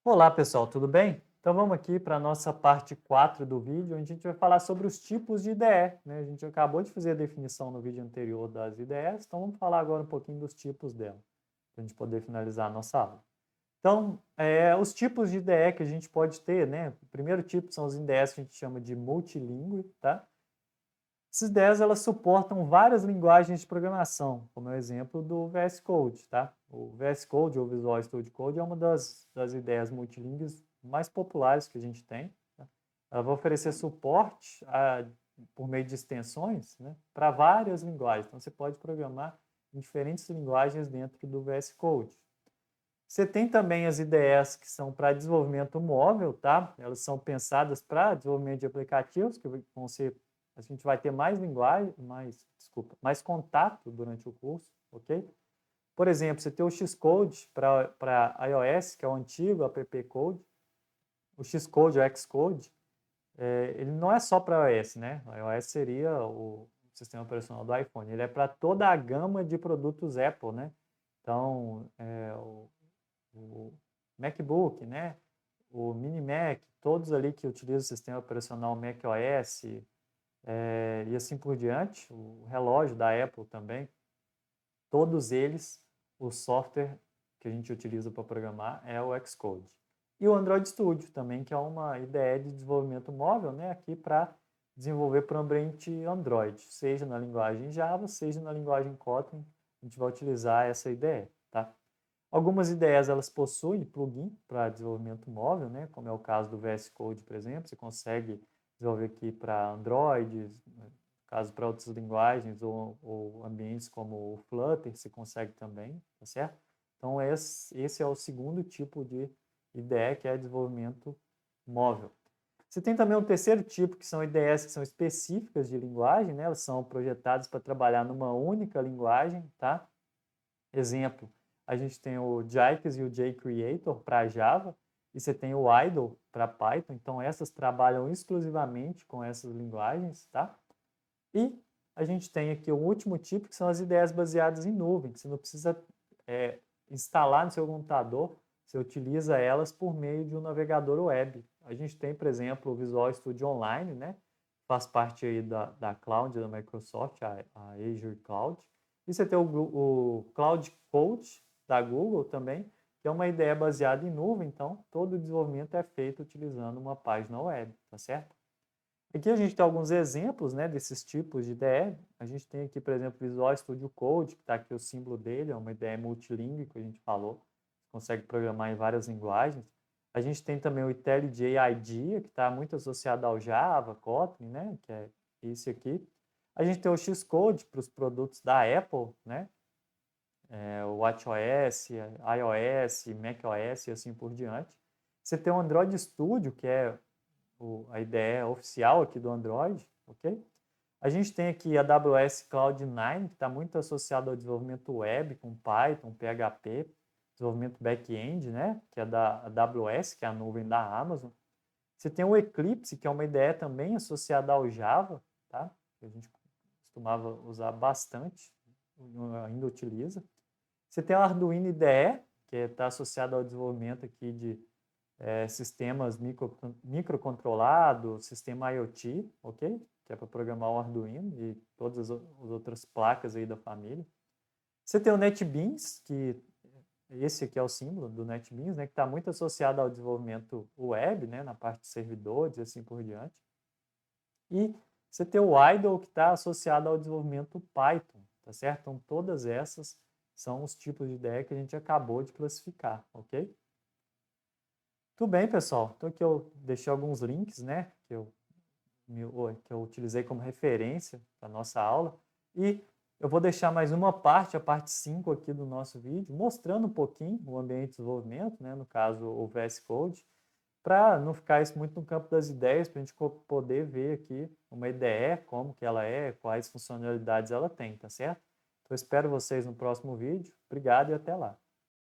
Olá pessoal, tudo bem? Então vamos aqui para a nossa parte 4 do vídeo, onde a gente vai falar sobre os tipos de IDE, né? A gente acabou de fazer a definição no vídeo anterior das IDEs, então vamos falar agora um pouquinho dos tipos dela, para a gente poder finalizar a nossa aula. Então, os tipos de IDE que a gente pode ter, né? O primeiro tipo são os IDEs que a gente chama de multilingüe, tá? Essas ideias elas suportam várias linguagens de programação, como é o exemplo do VS Code, tá? O VS Code ou Visual Studio Code é uma das ideias multilíngues mais populares que a gente tem. Tá? Ela vai oferecer suporte por meio de extensões, né, para várias linguagens. Então você pode programar em diferentes linguagens dentro do VS Code. Você tem também as IDEs que são para desenvolvimento móvel, tá? Elas são pensadas para desenvolvimento de aplicativos, que vão ser, a gente vai ter mais linguagem, mais contato durante o curso, ok? Por exemplo, você tem o Xcode para iOS, que é o antigo app Code. O Xcode, o Xcode, ele não é só para iOS, né? O iOS seria o sistema operacional do iPhone. Ele é para toda a gama de produtos Apple, né? Então, o MacBook, né? O Mini Mac, todos ali que utilizam o sistema operacional macOS, e assim por diante, o relógio da Apple também, todos eles, o software que a gente utiliza para programar é o Xcode. E o Android Studio também, que é uma ideia de desenvolvimento móvel, né, aqui para desenvolver para o ambiente Android, seja na linguagem Java, seja na linguagem Kotlin, a gente vai utilizar essa ideia, tá? Algumas ideias elas possuem plugin para desenvolvimento móvel, né? Como é o caso do VS Code, por exemplo, você consegue desenvolver aqui para Android, caso para outras linguagens ou ambientes como o Flutter, você consegue também, tá certo? Então esse é o segundo tipo de IDE, que é desenvolvimento móvel. Você tem também um terceiro tipo, que são IDEs que são específicas de linguagem, né? Elas são projetadas para trabalhar numa única linguagem, tá? Exemplo, a gente tem o JAX e o JCreator para Java, e você tem o Idle para Python, então essas trabalham exclusivamente com essas linguagens, tá? E a gente tem aqui o último tipo, que são as ideias baseadas em nuvem, que você não precisa é, instalar no seu computador, você utiliza elas por meio de um navegador web. A gente tem, por exemplo, o Visual Studio Online, né? Faz parte aí da cloud da Microsoft, a Azure Cloud. E você tem o Cloud Code da Google também, que é uma ideia baseada em nuvem, então todo o desenvolvimento é feito utilizando uma página web, tá certo? Aqui a gente tem alguns exemplos, né, desses tipos de IDE. A gente tem aqui, por exemplo, Visual Studio Code, que está aqui o símbolo dele, é uma IDE multilingüe que a gente falou, consegue programar em várias linguagens. A gente tem também o IntelliJ IDEA, que está muito associado ao Java, Kotlin, né, que é esse aqui. A gente tem o Xcode para os produtos da Apple, né, o WatchOS, iOS, macOS e assim por diante. Você tem o Android Studio, que é a ideia oficial aqui do Android, ok? A gente tem aqui a AWS Cloud9, que está muito associado ao desenvolvimento web, com Python, PHP, desenvolvimento back-end, né? Que é da AWS, que é a nuvem da Amazon. Você tem o Eclipse, que é uma ideia também associada ao Java, tá? Que a gente costumava usar bastante, ainda utiliza. Você tem o Arduino IDE, que está associado ao desenvolvimento aqui de sistemas microcontrolados, sistema IoT, ok? Que é para programar o Arduino e todas as outras placas aí da família. Você tem o NetBeans, que esse aqui é o símbolo do NetBeans, né, que está muito associado ao desenvolvimento web, né, na parte de servidores e assim por diante. E você tem o IDLE, que está associado ao desenvolvimento Python, tá certo? Então, todas essas são os tipos de ideia que a gente acabou de classificar, ok? Tudo bem, pessoal. Então aqui eu deixei alguns links, né, que eu utilizei como referência para a nossa aula. E eu vou deixar mais uma parte, a parte 5 aqui do nosso vídeo, mostrando um pouquinho o ambiente de desenvolvimento, né, no caso o VS Code, para não ficar isso muito no campo das ideias, para a gente poder ver aqui uma IDE, como que ela é, quais funcionalidades ela tem, tá certo? Então eu espero vocês no próximo vídeo. Obrigado e até lá.